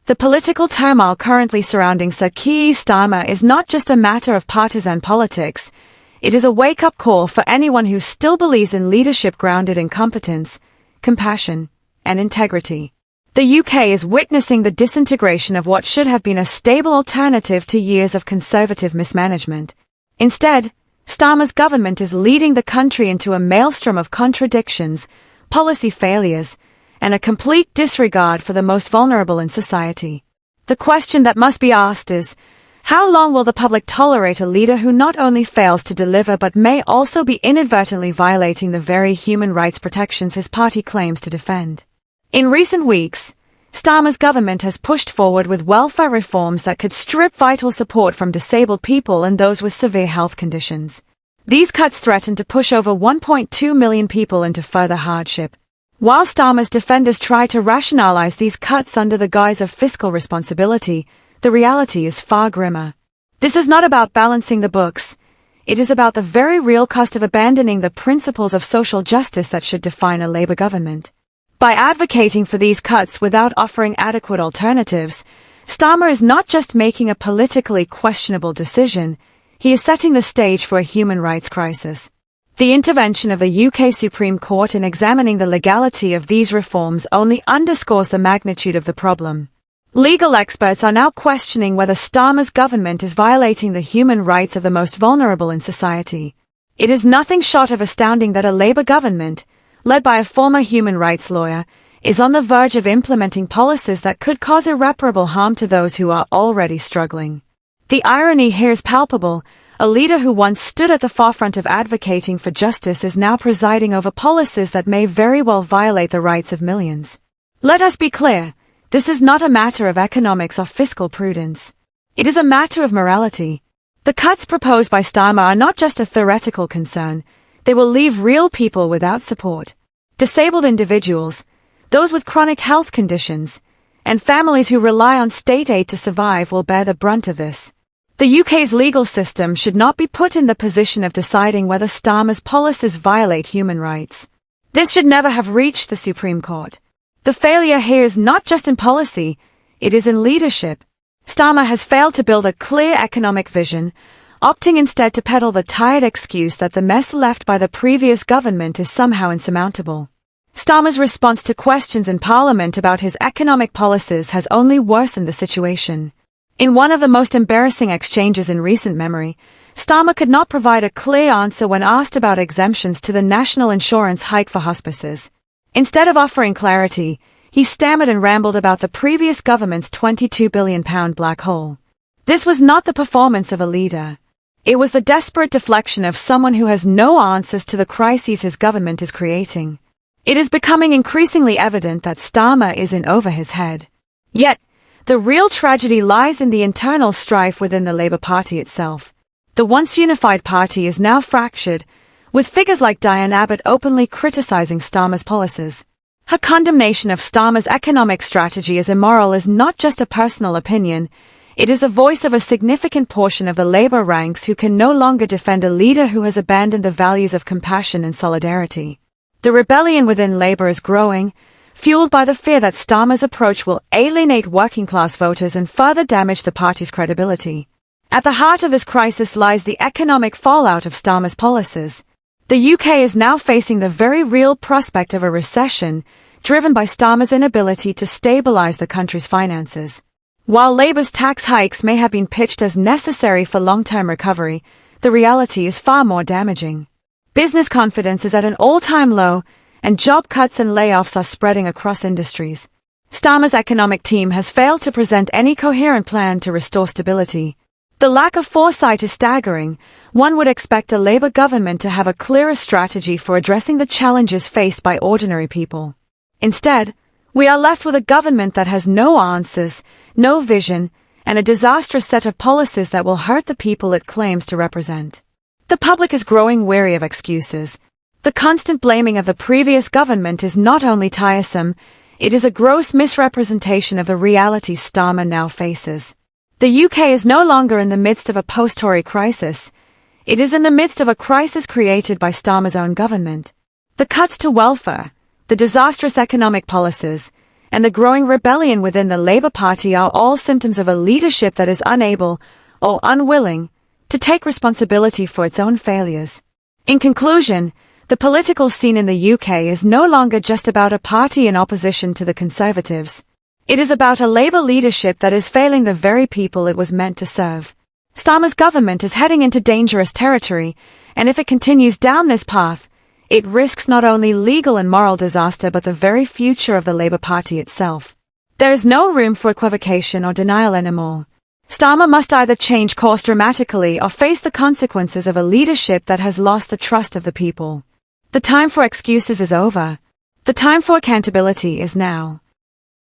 The political turmoil currently surrounding Sir Keir Starmer is not just a matter of partisan politics. It is a wake-up call for anyone who still believes in leadership grounded in competence, compassion, and integrity. The UK is witnessing the disintegration of what should have been a stable alternative to years of conservative mismanagement. Instead, Starmer's government is leading the country into a maelstrom of contradictions, policy failures, and a complete disregard for the most vulnerable in society. The question that must be asked is, how long will the public tolerate a leader who not only fails to deliver but may also be inadvertently violating the very human rights protections his party claims to defend? In recent weeks, Starmer's government has pushed forward with welfare reforms that could strip vital support from disabled people and those with severe health conditions. These cuts threaten to push over 1.2 million people into further hardship. While Starmer's defenders try to rationalize these cuts under the guise of fiscal responsibility, the reality is far grimmer. This is not about balancing the books. It is about the very real cost of abandoning the principles of social justice that should define a Labour government. By advocating for these cuts without offering adequate alternatives, Starmer is not just making a politically questionable decision, he is setting the stage for a human rights crisis. The intervention of the UK Supreme Court in examining the legality of these reforms only underscores the magnitude of the problem. Legal experts are now questioning whether Starmer's government is violating the human rights of the most vulnerable in society. It is nothing short of astounding that a Labour government, led by a former human rights lawyer, is on the verge of implementing policies that could cause irreparable harm to those who are already struggling. The irony here is palpable. A leader who once stood at the forefront of advocating for justice is now presiding over policies that may very well violate the rights of millions. Let us be clear, this is not a matter of economics or fiscal prudence. It is a matter of morality. The cuts proposed by Starmer are not just a theoretical concern. They will leave real people without support. Disabled individuals, those with chronic health conditions, and families who rely on state aid to survive will bear the brunt of this. The UK's legal system should not be put in the position of deciding whether Starmer's policies violate human rights. This should never have reached the Supreme Court. The failure here is not just in policy, it is in leadership. Starmer has failed to build a clear economic vision, opting instead to peddle the tired excuse that the mess left by the previous government is somehow insurmountable. Starmer's response to questions in Parliament about his economic policies has only worsened the situation. In one of the most embarrassing exchanges in recent memory, Starmer could not provide a clear answer when asked about exemptions to the national insurance hike for hospices. Instead of offering clarity, he stammered and rambled about the previous government's £22 billion black hole. This was not the performance of a leader. It was the desperate deflection of someone who has no answers to the crises his government is creating. It is becoming increasingly evident that Starmer is in over his head. Yet, the real tragedy lies in the internal strife within the Labour Party itself. The once unified party is now fractured, with figures like Diane Abbott openly criticising Starmer's policies. Her condemnation of Starmer's economic strategy as immoral is not just a personal opinion. It is the voice of a significant portion of the Labour ranks who can no longer defend a leader who has abandoned the values of compassion and solidarity. The rebellion within Labour is growing, fueled by the fear that Starmer's approach will alienate working-class voters and further damage the party's credibility. At the heart of this crisis lies the economic fallout of Starmer's policies. The UK is now facing the very real prospect of a recession, driven by Starmer's inability to stabilise the country's finances. While Labour's tax hikes may have been pitched as necessary for long-term recovery, the reality is far more damaging. Business confidence is at an all-time low, and job cuts and layoffs are spreading across industries. Starmer's economic team has failed to present any coherent plan to restore stability. The lack of foresight is staggering. One would expect a Labour government to have a clearer strategy for addressing the challenges faced by ordinary people. Instead, we are left with a government that has no answers, no vision, and a disastrous set of policies that will hurt the people it claims to represent. The public is growing weary of excuses. The constant blaming of the previous government is not only tiresome, it is a gross misrepresentation of the reality Starmer now faces. The UK is no longer in the midst of a post-Tory crisis. It is in the midst of a crisis created by Starmer's own government. The cuts to welfare, the disastrous economic policies, and the growing rebellion within the Labour Party are all symptoms of a leadership that is unable, or unwilling, to take responsibility for its own failures. In conclusion, the political scene in the UK is no longer just about a party in opposition to the Conservatives. It is about a Labour leadership that is failing the very people it was meant to serve. Starmer's government is heading into dangerous territory, and if it continues down this path, it risks not only legal and moral disaster but the very future of the Labour Party itself. There is no room for equivocation or denial anymore. Starmer must either change course dramatically or face the consequences of a leadership that has lost the trust of the people. The time for excuses is over. The time for accountability is now.